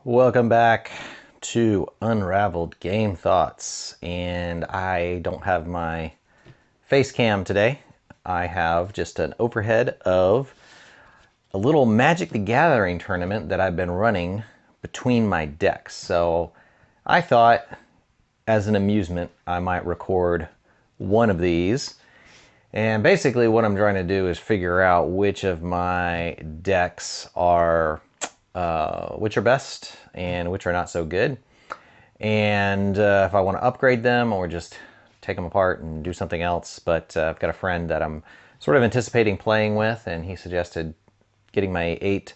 Welcome back to Unraveled Game Thoughts, and I don't have my face cam today. I have just an overhead of a little Magic the Gathering tournament that I've been running between my decks. So I thought, as an amusement, I might record one of these. And basically what I'm trying to do is figure out which of my decks are which are best and which are not so good, and if I want to upgrade them or just take them apart and do something else. But I've got a friend that I'm sort of anticipating playing with, and he suggested getting my 8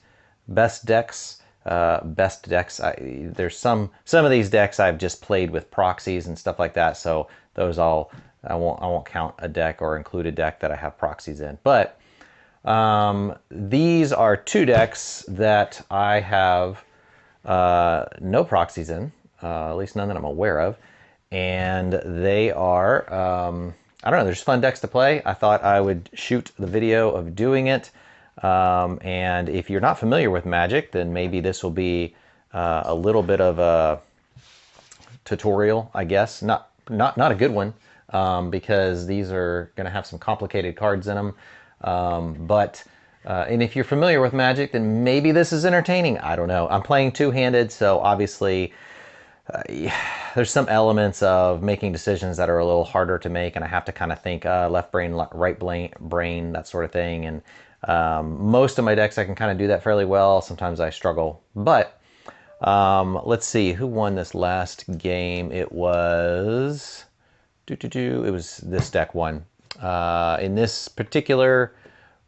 best decks. There's some of these decks I've just played with proxies and stuff like that, so those I won't count a deck or include a deck that I have proxies in. But these are 2 decks that I have no proxies in, at least none that I'm aware of. And they are, I don't know, they're just fun decks to play. I thought I would shoot the video of doing it. And if you're not familiar with Magic, then maybe this will be a little bit of a tutorial, I guess. Not a good one, because these are going to have some complicated cards in them. And if you're familiar with Magic, then maybe this is entertaining. I don't know. I'm playing two-handed, so obviously there's some elements of making decisions that are a little harder to make, and I have to kind of think left brain, right brain, that sort of thing. And most of my decks I can kind of do that fairly well. Sometimes I struggle. But let's see, who won this last game? It was... It was this deck won. In this particular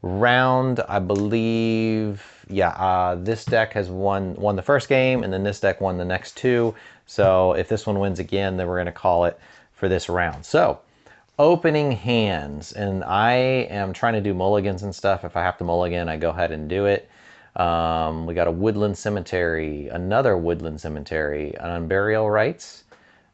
round, I believe, this deck has won the first game, and then this deck won the next 2. So if this one wins again, then we're going to call it for this round. So opening hands, and I am trying to do mulligans and stuff. If I have to mulligan, I go ahead and do it. We got a Woodland Cemetery, another Woodland Cemetery, an Unburial Rites,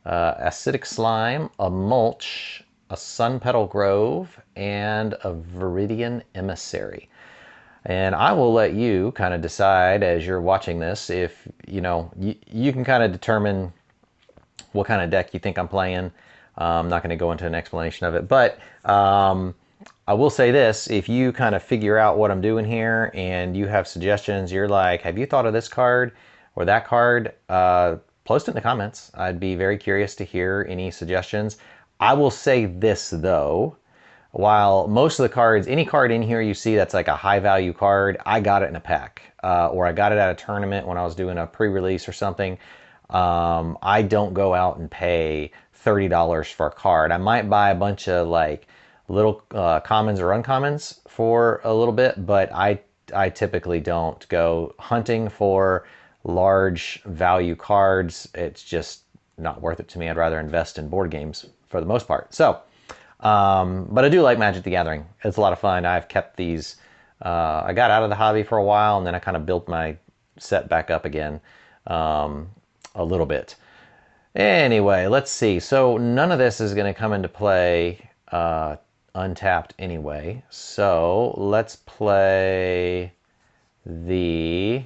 Acidic Slime, a Mulch, a Sun Petal Grove, and a Viridian Emissary. And I will let you kind of decide as you're watching this if, you can kind of determine what kind of deck you think I'm playing. I'm not going to go into an explanation of it, but I will say this: if you kind of figure out what I'm doing here and you have suggestions, you're like, have you thought of this card or that card? Post it in the comments. I'd be very curious to hear any suggestions. I will say this though, while most of the cards, any card in here you see that's like a high value card, I got it in a pack, or I got it at a tournament when I was doing a pre-release or something. I don't go out and pay $30 for a card. I might buy a bunch of like little commons or uncommons for a little bit, but I typically don't go hunting for large value cards. It's just not worth it to me. I'd rather invest in board games for the most part. So, but I do like Magic the Gathering. It's a lot of fun. I've kept these, I got out of the hobby for a while, and then I kind of built my set back up again a little bit. Anyway, let's see. So none of this is going to come into play untapped anyway. So let's play the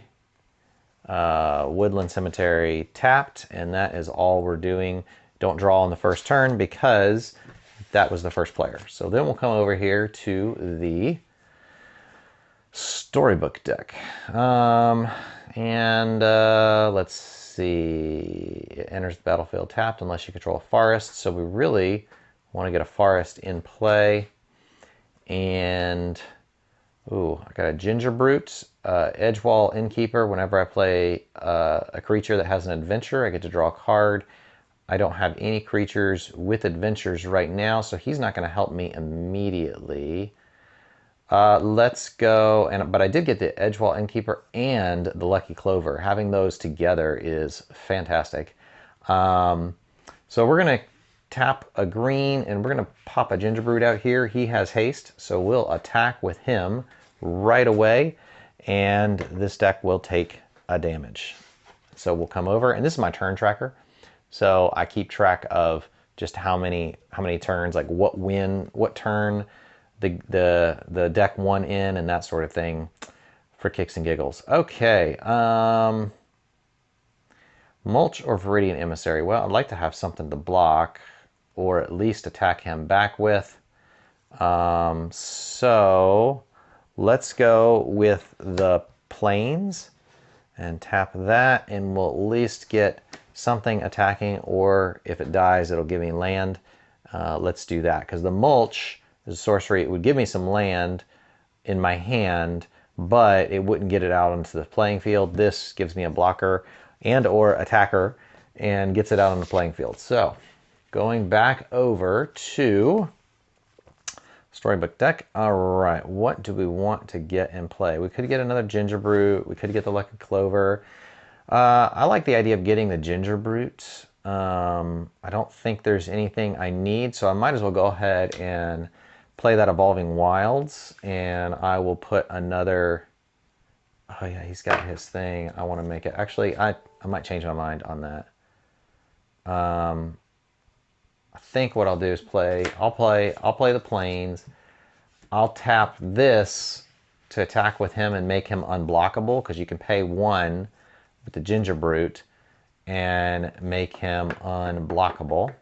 Woodland Cemetery tapped, and that is all we're doing. Don't draw on the first turn because that was the first player. So then we'll come over here to the Storybook deck. Let's see. It enters the battlefield tapped unless you control a forest. So we really want to get a forest in play. And, ooh, I got a Ginger Brute, Edgewall Innkeeper. Whenever I play a creature that has an adventure, I get to draw a card. I don't have any creatures with adventures right now, so he's not going to help me immediately. Let's go, but I did get the Edgewall Innkeeper and the Lucky Clover. Having those together is fantastic. So we're going to tap a green, and we're going to pop a Gingerbread out here. He has haste, so we'll attack with him right away, and this deck will take a damage. So we'll come over, and this is my turn tracker. So I keep track of just how many turns, like what turn the deck won in, and that sort of thing, for kicks and giggles. Okay, Mulch or Viridian Emissary? Well, I'd like to have something to block, or at least attack him back with. So let's go with the Plains and tap that, and we'll at least get something attacking, or if it dies, it'll give me land. Let's do that, because the Mulch is a sorcery. It would give me some land in my hand, but it wouldn't get it out onto the playing field. This gives me a blocker and or attacker and gets it out on the playing field. So going back over to Storybook deck. All right, what do we want to get in play? We could get another Ginger Brute. We could get the Lucky Clover. I like the idea of getting the Ginger Brute. I don't think there's anything I need, so I might as well go ahead and play that Evolving Wilds, and I will put another... Oh yeah, he's got his thing. I want to make it... Actually, I might change my mind on that. I think what I'll do is I'll play the Plains. I'll tap this to attack with him and make him unblockable, because you can pay 1 with the Ginger Brute and make him unblockable.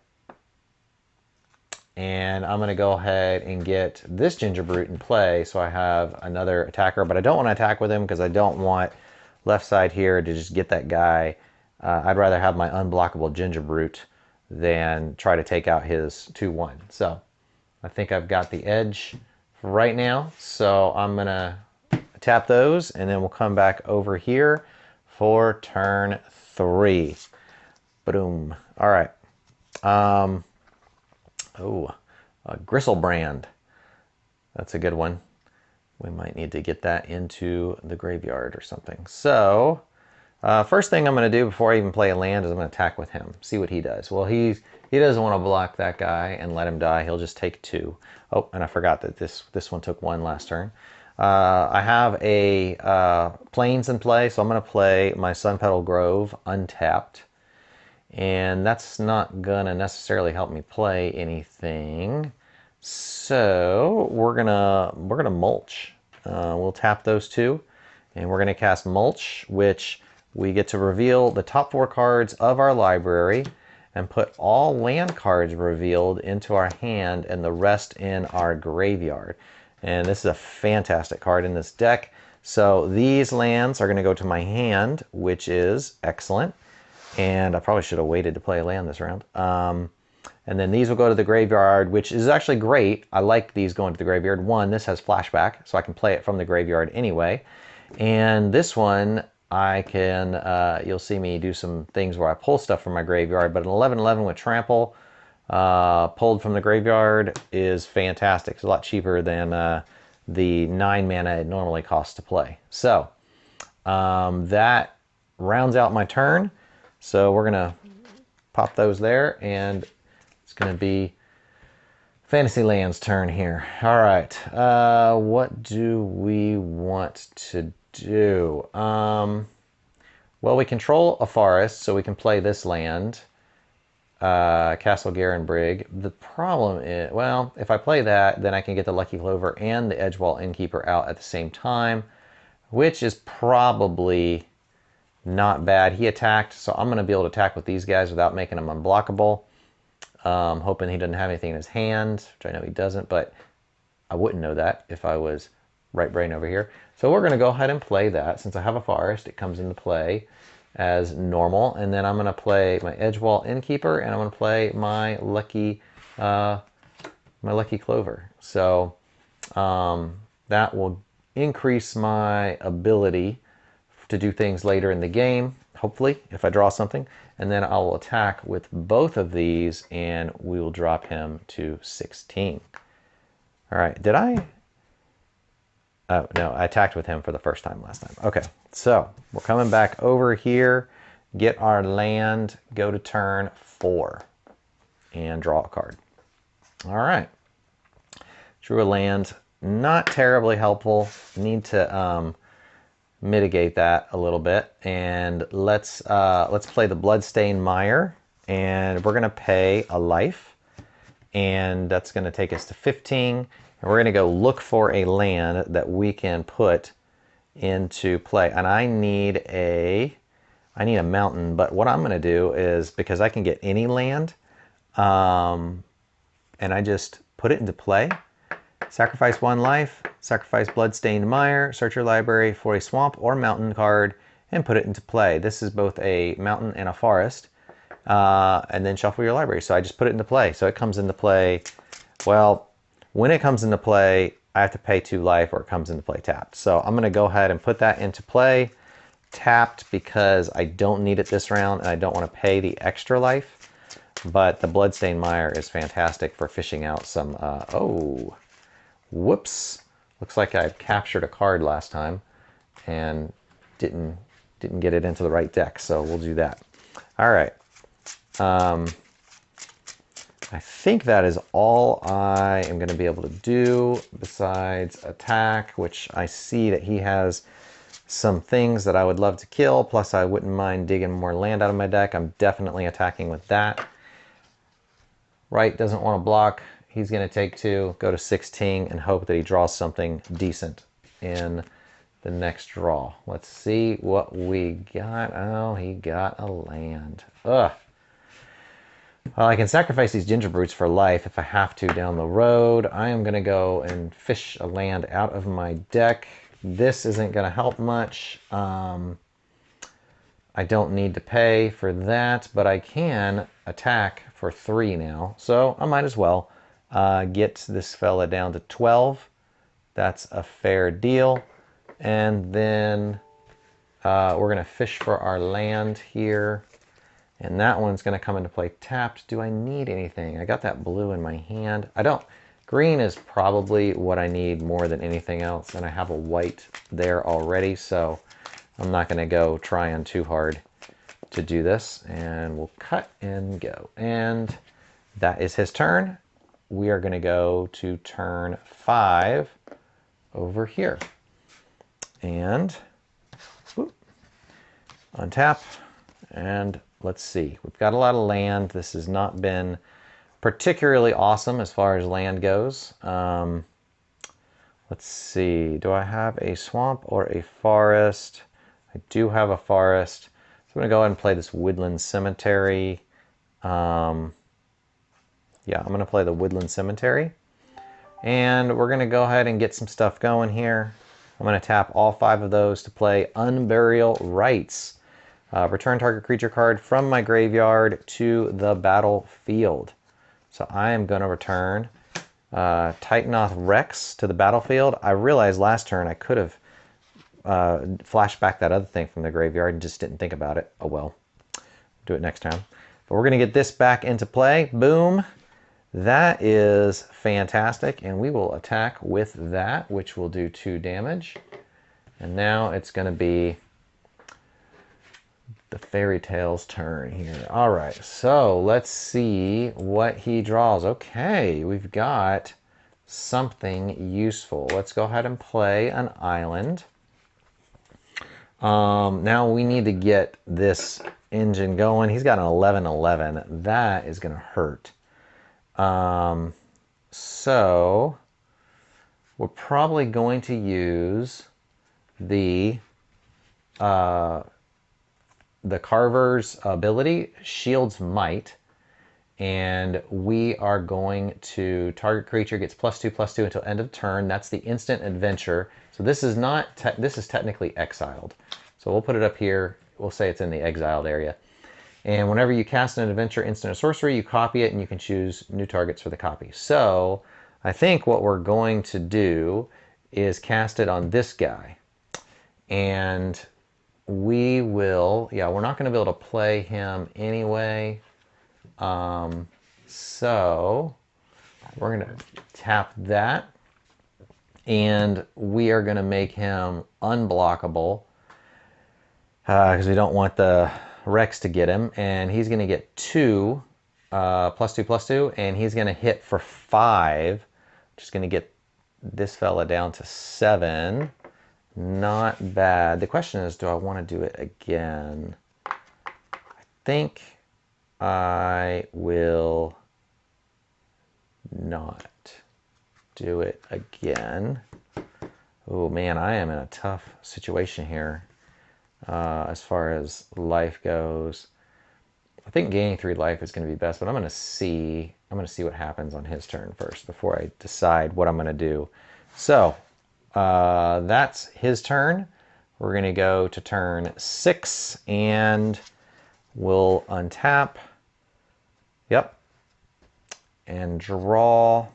And I'm going to go ahead and get this Ginger Brute in play, so I have another attacker, but I don't want to attack with him because I don't want left side here to just get that guy. I'd rather have my unblockable Ginger Brute than try to take out his 2/1. So I think I've got the edge for right now, so I'm going to tap those, and then we'll come back over here for turn 3. Boom. All right. Gristlebrand. That's a good one. We might need to get that into the graveyard or something. So, first thing I'm going to do before I even play a land is I'm going to attack with him. See what he does. Well, he doesn't want to block that guy and let him die. He'll just take 2. Oh, and I forgot that this one took 1 last turn. I have a Plains in play, so I'm going to play my Sunpetal Grove untapped. And that's not going to necessarily help me play anything. So we're gonna mulch. We'll tap those 2, and we're gonna cast Mulch, which we get to reveal the top 4 cards of our library and put all land cards revealed into our hand and the rest in our graveyard. And this is a fantastic card in this deck. So these lands are going to go to my hand, which is excellent. And I probably should have waited to play a land this round. And then these will go to the graveyard, which is actually great. I like these going to the graveyard. 1, this has flashback, so I can play it from the graveyard anyway. And this one, I can, you'll see me do some things where I pull stuff from my graveyard, but an 11/11 with Trample, pulled from the graveyard, is fantastic. It's a lot cheaper than the 9 mana it normally costs to play. So, that rounds out my turn. So we're going to pop those there, and it's going to be Fantasyland's turn here. All right. What do we want to do? Well, we control a forest, so we can play this land, Castle Garenbrig. The problem is, well, if I play that, then I can get the Lucky Clover and the Edgewall Innkeeper out at the same time, which is probably not bad. He attacked, so I'm going to be able to attack with these guys without making them unblockable. Hoping he doesn't have anything in his hand, which I know he doesn't, but I wouldn't know that if I was right brain over here. So we're going to go ahead and play that. Since I have a forest, it comes into play as normal. And then I'm going to play my Edgewall Innkeeper, and I'm going to play my Lucky Clover. So that will increase my ability to do things later in the game, hopefully, if I draw something. And then I will attack with both of these, and we will drop him to 16. All right, did I? Oh, no, I attacked with him for the first time last time. Okay, so we're coming back over here, get our land, go to turn 4, and draw a card. All right, drew a land. Not terribly helpful. Need to mitigate that a little bit, and let's play the Bloodstained Mire, and we're gonna pay a life, and that's gonna take us to 15, and we're gonna go look for a land that we can put into play. And I need a I need a mountain, but what I'm going to do is, because I can get any land, and I just put it into play. Sacrifice 1 life, sacrifice Bloodstained Mire, search your library for a swamp or mountain card, and put it into play. This is both a mountain and a forest, and then shuffle your library. So I just put it into play. So it comes into play, well, when it comes into play, I have to pay 2 life or it comes into play tapped. So I'm going to go ahead and put that into play, tapped, because I don't need it this round and I don't want to pay the extra life. But the Bloodstained Mire is fantastic for fishing out some, oh, whoops. Looks like I captured a card last time and didn't get it into the right deck, so we'll do that. All right. I think that is all I am going to be able to do besides attack, which I see that he has some things that I would love to kill, plus I wouldn't mind digging more land out of my deck. I'm definitely attacking with that. Right doesn't want to block. He's going to take 2, go to 16, and hope that he draws something decent in the next draw. Let's see what we got. Oh, he got a land. Ugh. Well, I can sacrifice these Ginger Brutes for life if I have to down the road. I am going to go and fish a land out of my deck. This isn't going to help much. I don't need to pay for that, but I can attack for 3 now. So I might as well get this fella down to 12. That's a fair deal. And then we're going to fish for our land here. And that one's going to come into play tapped. Do I need anything? I got that blue in my hand. I don't. Green is probably what I need more than anything else. And I have a white there already, so I'm not going to go trying too hard to do this. And we'll cut and go. And that is his turn. We are going to go to turn 5 over here. And whoop, untap. And let's see. We've got a lot of land. This has not been particularly awesome as far as land goes. Let's see. Do I have a swamp or a forest? I do have a forest. So I'm going to go ahead and play this Woodland Cemetery. Yeah, I'm going to play the Woodland Cemetery. And we're going to go ahead and get some stuff going here. I'm going to tap all 5 of those to play Unburial Rites. Return target creature card from my graveyard to the battlefield. So I am going to return Titanoth Rex to the battlefield. I realized last turn I could have flashed back that other thing from the graveyard and just didn't think about it. Oh well, do it next time. But we're going to get this back into play. Boom. That is fantastic. And we will attack with that, which will do 2 damage. And now it's going to be the Fairy Tale's turn here. All right, so let's see what he draws. Okay, we've got something useful. Let's go ahead and play an island. Now we need to get this engine going. He's got an 11-11. That is going to hurt. So we're probably going to use the Carver's ability, Shield's Might, and we are going to target creature gets +2/+2 until end of turn. That's the instant adventure. So this is not this is technically exiled. So we'll put it up here. We'll say it's in the exiled area. And whenever you cast an adventure, instant, or sorcery, you copy it and you can choose new targets for the copy. So I think what we're going to do is cast it on this guy. And we will, yeah, we're not going to be able to play him anyway. So we're going to tap that. And we are going to make him unblockable because we don't want the Rex to get him. And he's going to get 2 +2/+2, and he's going to hit for 5. Just going to get this fella down to 7. Not bad. The question is, do I want to do it again? I think I will not do it again. Oh man, I am in a tough situation here. as far as life goes. I think gaining 3 life is going to be best, but I'm going to see what happens on his turn first before I decide what I'm going to do. So that's his turn. We're going to go to turn 6 and we'll untap. Yep. And draw.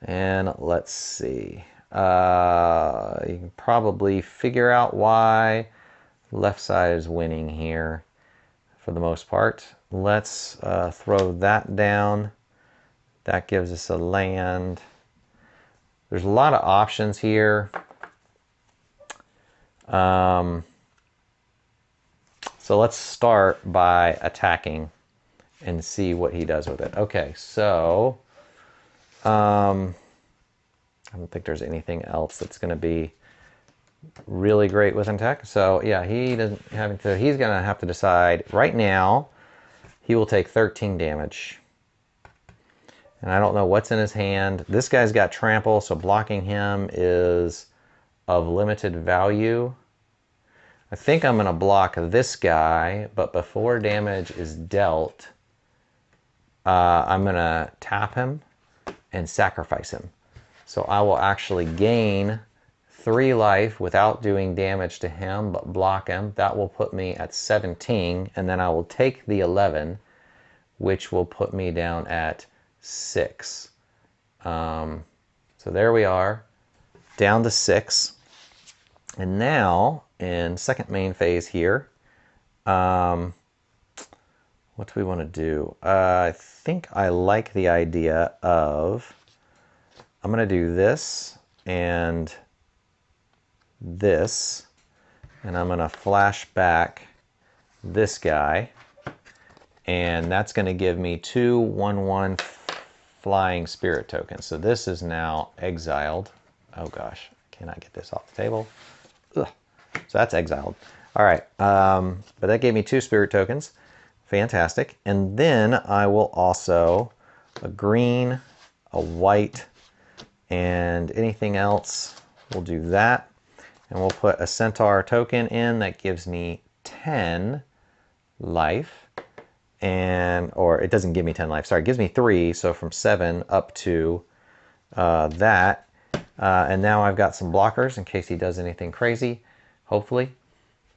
And let's see. You can probably figure out why left side is winning here for the most part. Let's throw that down. That gives us a land. There's a lot of options here. So let's start by attacking and see what he does with it. Okay, so I don't think there's anything else that's going to be really great with attack. So yeah, he doesn't having to. He's going to have to decide right now. He will take 13 damage. And I don't know what's in his hand. This guy's got trample, so blocking him is of limited value. I think I'm going to block this guy, but before damage is dealt, I'm going to tap him and sacrifice him. So I will actually gain 3 life without doing damage to him, but block him. That will put me at 17, and then I will take the 11, which will put me down at 6. So there we are, down to 6. And now, in second main phase here, what do we want to do? I think I like the idea of, I'm going to do this and this, and I'm going to flash back this guy, and that's going to give me 2 1/1 flying spirit tokens. So this is now exiled. Oh gosh, cannot get this off the table. Ugh. So that's exiled. All right, but that gave me 2 spirit tokens. Fantastic. And then I will also a green, a white, and anything else. We'll do that. And we'll put a centaur token in that gives me 10 life. And, or it doesn't give me 10 life, sorry, it gives me 3. So from 7 up to that. And now I've got some blockers in case he does anything crazy, hopefully.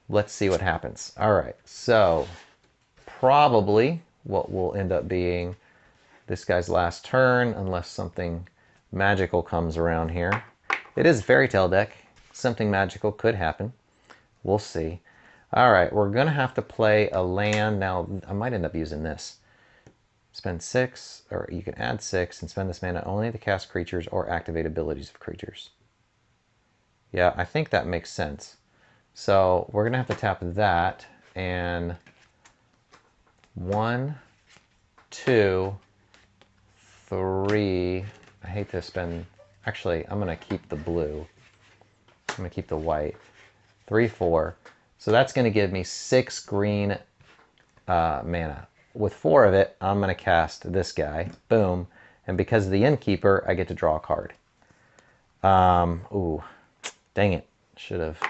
Let's see what happens. All right, so probably what will end up being this guy's last turn, unless something magical comes around here. It is a fairy tale deck. Something magical could happen. We'll see. All right, we're going to have to play a land. Now, I might end up using this. Spend 6, or you can add 6 and spend this mana only to cast creatures or activate abilities of creatures. Yeah, I think that makes sense. So we're going to have to tap that, and 1, 2, 3. I hate to spend, actually, I'm going to keep the blue. I'm going to keep the white. 3, 4. So that's going to give me 6 green mana. With 4 of it, I'm going to cast this guy. Boom. And because of the Innkeeper, I get to draw a card. Ooh, dang it. Should have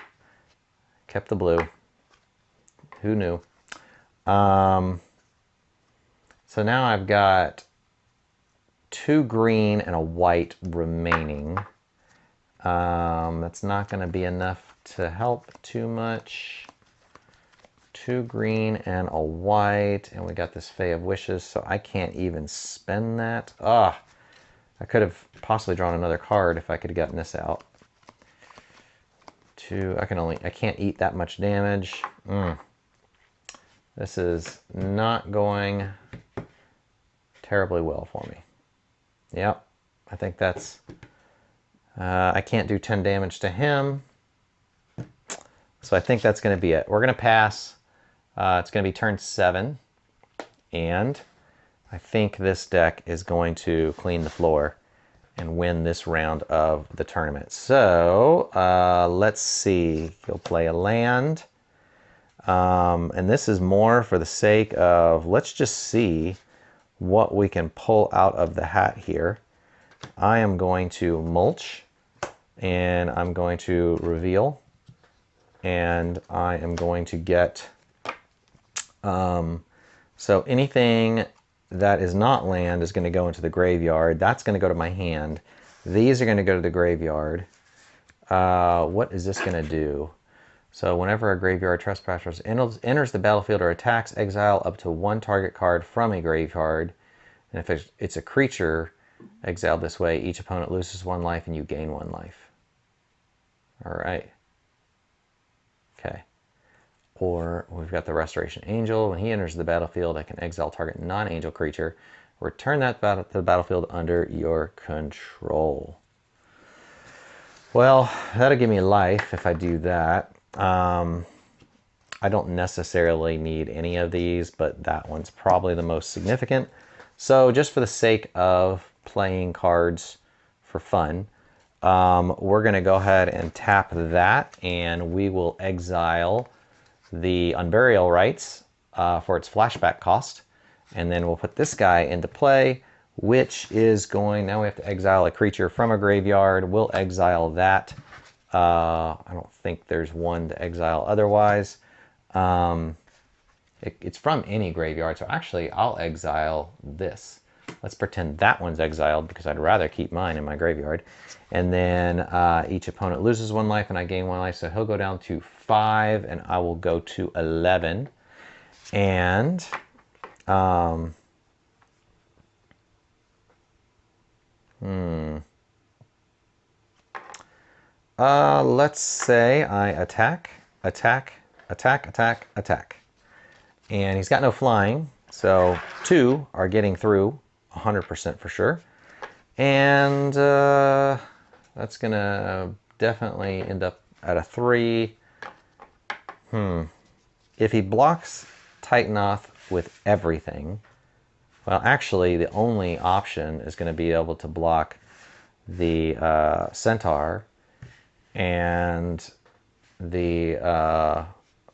kept the blue. Who knew? So now I've got 2 green and a white remaining. That's not going to be enough to help too much. 2 green and a white, and we got this Fae of Wishes, so I can't even spend that. I could have possibly drawn another card if I could have gotten this out. 2, I can't eat that much damage. This is not going terribly well for me. Yep, I think that's, I can't do 10 damage to him. So I think that's going to be it. We're going to pass. It's going to be turn 7. And I think this deck is going to clean the floor and win this round of the tournament. So let's see. He'll play a land. And this is more for the sake of, let's just see what we can pull out of the hat here. I am going to mulch, and I'm going to reveal. and I am going to get, so anything that is not land is going to go into the graveyard. That's going to go to my hand. These are going to go to the graveyard. What is this going to do? So whenever a graveyard trespasser enters the battlefield or attacks, exile up to one target card from a graveyard. And if it's a creature exiled this way, each opponent loses 1 life and you gain 1 life. All right. Okay. Or we've got the Restoration Angel. When he enters the battlefield, I can exile target non-angel creature. Return that to the battlefield under your control. Well, that'll give me life if I do that. I don't necessarily need any of these, but that one's probably the most significant. So just for the sake of playing cards for fun, we're going to go ahead and tap that, and we will exile the Unburial Rites for its flashback cost. And then we'll put this guy into play, which is going, now we have to exile a creature from a graveyard. We'll exile that. I don't think there's one to exile otherwise. It's from any graveyard, so actually I'll exile this. Let's pretend that one's exiled because I'd rather keep mine in my graveyard. And then each opponent loses 1 life and I gain 1 life, so he'll go down to 5 and I will go to 11. And let's say I attack. And he's got no flying, so 2 are getting through 100% for sure. And that's gonna definitely end up at a 3. If he blocks Titanoth with everything, well, actually the only option is going to be able to block the Centaur and the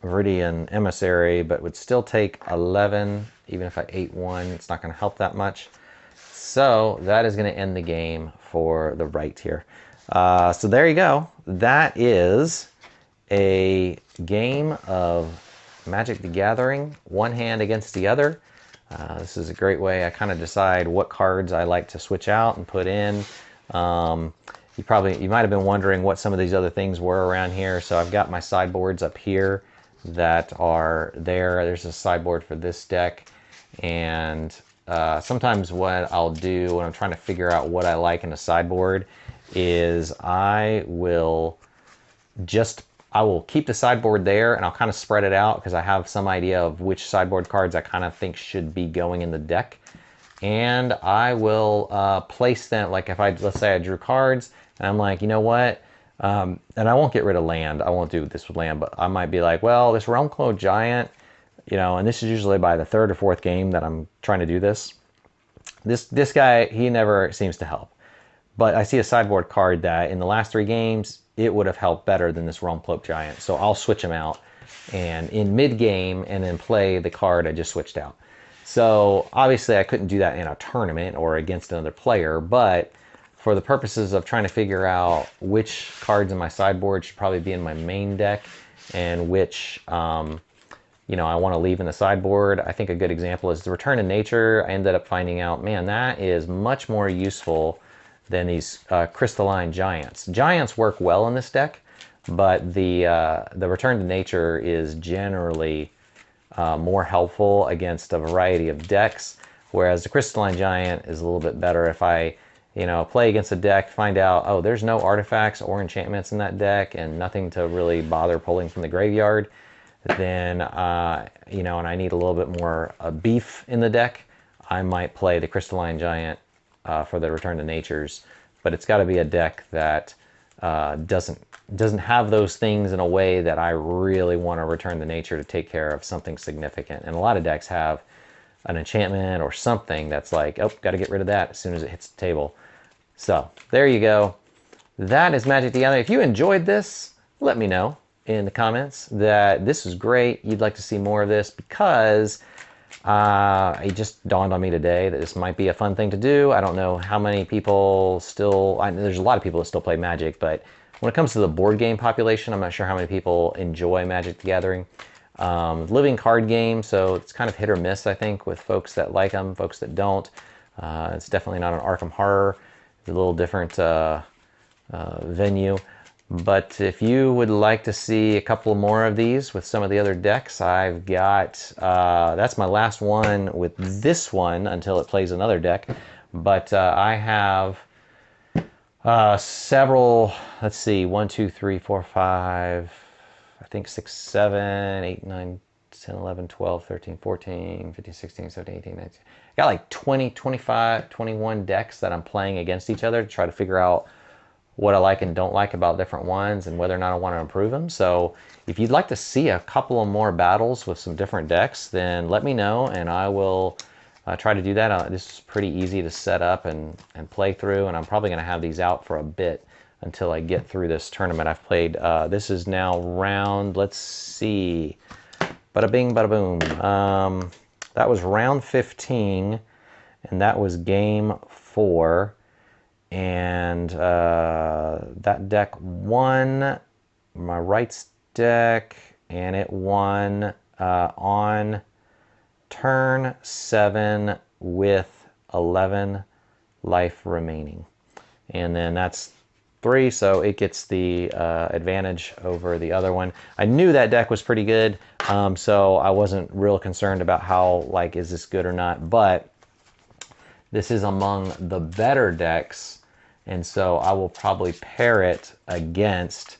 Viridian Emissary, but would still take 11. Even if I ate 1, it's not going to help that much. So that is going to end the game for the right here. So there you go. That is a game of Magic the Gathering, one hand against the other. This is a great way I kind of decide what cards I like to switch out and put in. You might have been wondering what some of these other things were around here. So I've got my sideboards up here that are there. There's a sideboard for this deck, and sometimes what I'll do when I'm trying to figure out what I like in a sideboard is I will keep the sideboard there and I'll kind of spread it out because I have some idea of which sideboard cards I kind of think should be going in the deck. And I will place them, like let's say I drew cards and I'm like, you know what? And I won't get rid of land. I won't do this with land, but I might be like, well, this Realmcloak Giant, and this is usually by the 3rd or 4th game that I'm trying to do this. This guy, he never seems to help. But I see a sideboard card that in the last 3 games, it would have helped better than this Realmcloak Giant. So I'll switch him out and in mid-game and then play the card I just switched out. So obviously I couldn't do that in a tournament or against another player, but for the purposes of trying to figure out which cards in my sideboard should probably be in my main deck and which I want to leave in the sideboard, I think a good example is the Return to Nature. I ended up finding out, man, that is much more useful than these Crystalline Giants. Giants work well in this deck, but the Return to Nature is generally more helpful against a variety of decks, whereas the Crystalline Giant is a little bit better if I play against a deck, find out, oh, there's no artifacts or enchantments in that deck and nothing to really bother pulling from the graveyard, then, and I need a little bit more beef in the deck, I might play the Crystalline Giant for the Return to Natures. But it's got to be a deck that doesn't have those things in a way that I really want to Return to Nature to take care of something significant. And a lot of decks have an enchantment or something that's like, oh, got to get rid of that as soon as it hits the table. So there you go. That is Magic the Gathering. If you enjoyed this, let me know in the comments that this was great. You'd like to see more of this, because it just dawned on me today that this might be a fun thing to do. I don't know how many people still, there's a lot of people that still play Magic, but When it comes to the board game population, I'm not sure how many people enjoy Magic the Gathering. Living card game, so it's kind of hit or miss, I think, with folks that like them, folks that don't. It's definitely not an Arkham Horror. It's a little different venue. But if you would like to see a couple more of these with some of the other decks, I've got, that's my last one with this one until it plays another deck. But I have several, let's see, 1, 2, 3, 4, 5, I think 6, 7, 8, 9, 10, 11, 12, 13, 14, 15, 16, 17, 18, 19. I got like 20, 25, 21 decks that I'm playing against each other to try to figure out what I like and don't like about different ones and whether or not I want to improve them. So if you'd like to see a couple of more battles with some different decks, then let me know and I will try to do that. This is pretty easy to set up and play through, and I'm probably going to have these out for a bit until I get through this tournament. I've played, this is now round, let's see, bada bing, bada boom. That was round 15, and that was game 4. And that deck won, my rights deck, and it won on turn 7 with 11 life remaining. And then that's 3, so it gets the advantage over the other one. I knew that deck was pretty good, so I wasn't real concerned about how, like, is this good or not, but this is among the better decks, and so I will probably pair it against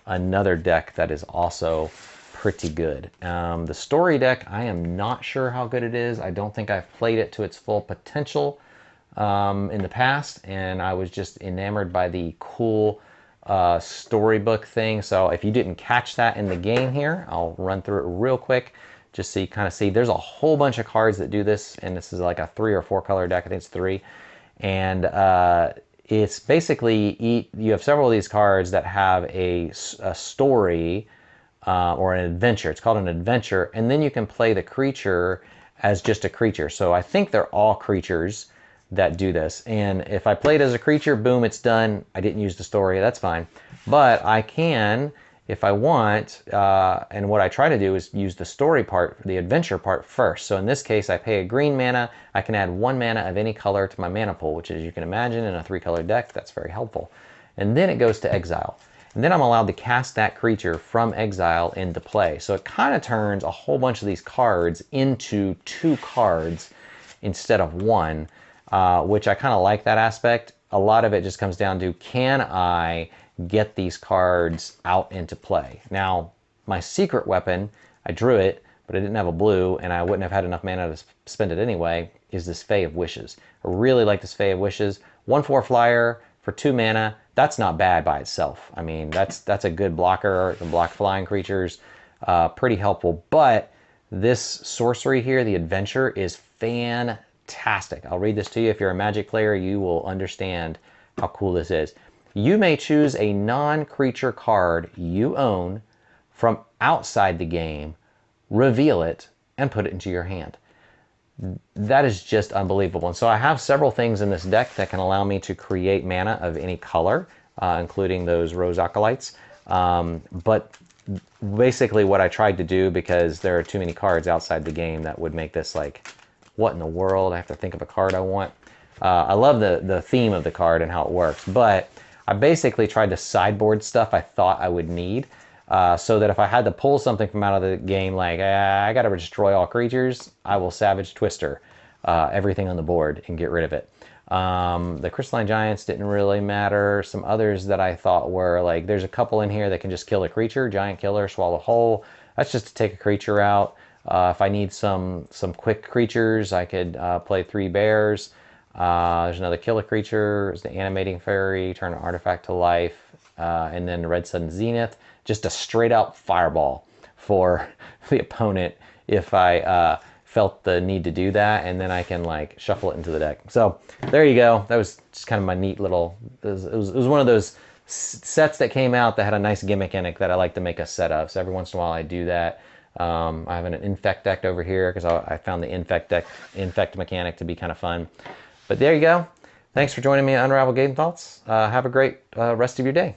another deck that is also pretty good. The story deck, I am not sure how good it is. I don't think I've played it to its full potential in the past, and I was just enamored by the cool storybook thing. So if you didn't catch that in the game here, I'll run through it real quick just so you kind of see. There's a whole bunch of cards that do this, and this is like a 3 or 4 color deck. I think it's 3. And it's basically, you have several of these cards that have a story or an adventure. It's called an adventure, and then you can play the creature as just a creature. So I think they're all creatures that do this. And if I played as a creature, boom, it's done. I didn't use the story, that's fine. But I can, if I want, and what I try to do is use the story part, the adventure part first. So in this case, I pay a green mana. I can add 1 mana of any color to my mana pool, which, as you can imagine, in a 3-color deck, that's very helpful. And then it goes to exile. And then I'm allowed to cast that creature from exile into play. So it kind of turns a whole bunch of these cards into 2 cards instead of 1, which I kind of like that aspect. A lot of it just comes down to, can I get these cards out into play? Now, my secret weapon, I drew it, but I didn't have a blue, and I wouldn't have had enough mana to spend it anyway, is this Fae of Wishes. I really like this Fae of Wishes. 1/4 flyer for 2 mana. That's not bad by itself. I mean, that's a good blocker. The block flying creatures, pretty helpful. But this sorcery here, the adventure, is fantastic. I'll read this to you. If you're a Magic player, you will understand how cool this is. You may choose a non-creature card you own from outside the game, reveal it, and put it into your hand. That is just unbelievable. And so I have several things in this deck that can allow me to create mana of any color, including those Rose Acolytes. But basically what I tried to do, because there are too many cards outside the game that would make this like, what in the world? I have to think of a card I want. I love the theme of the card and how it works, but I basically tried to sideboard stuff I thought I would need, so that if I had to pull something from out of the game, like I got to destroy all creatures, I will Savage Twister everything on the board and get rid of it. The Crystalline Giants didn't really matter. Some others that I thought were like, there's a couple in here that can just kill a creature. Giant Killer, Swallow Whole. That's just to take a creature out. If I need some quick creatures, I could play 3 bears. There's another kill a creature. There's the Animating Fairy, turn an artifact to life, and then Red Sun Zenith. Just a straight out fireball for the opponent if I felt the need to do that, and then I can like shuffle it into the deck. So there you go. That was just kind of my neat little, it was one of those sets that came out that had a nice gimmick in it that I like to make a set of. So every once in a while I do that. I have an infect deck over here because I found the infect mechanic to be kind of fun. But there you go. Thanks for joining me on Unraveled Game Thoughts. Have a great rest of your day.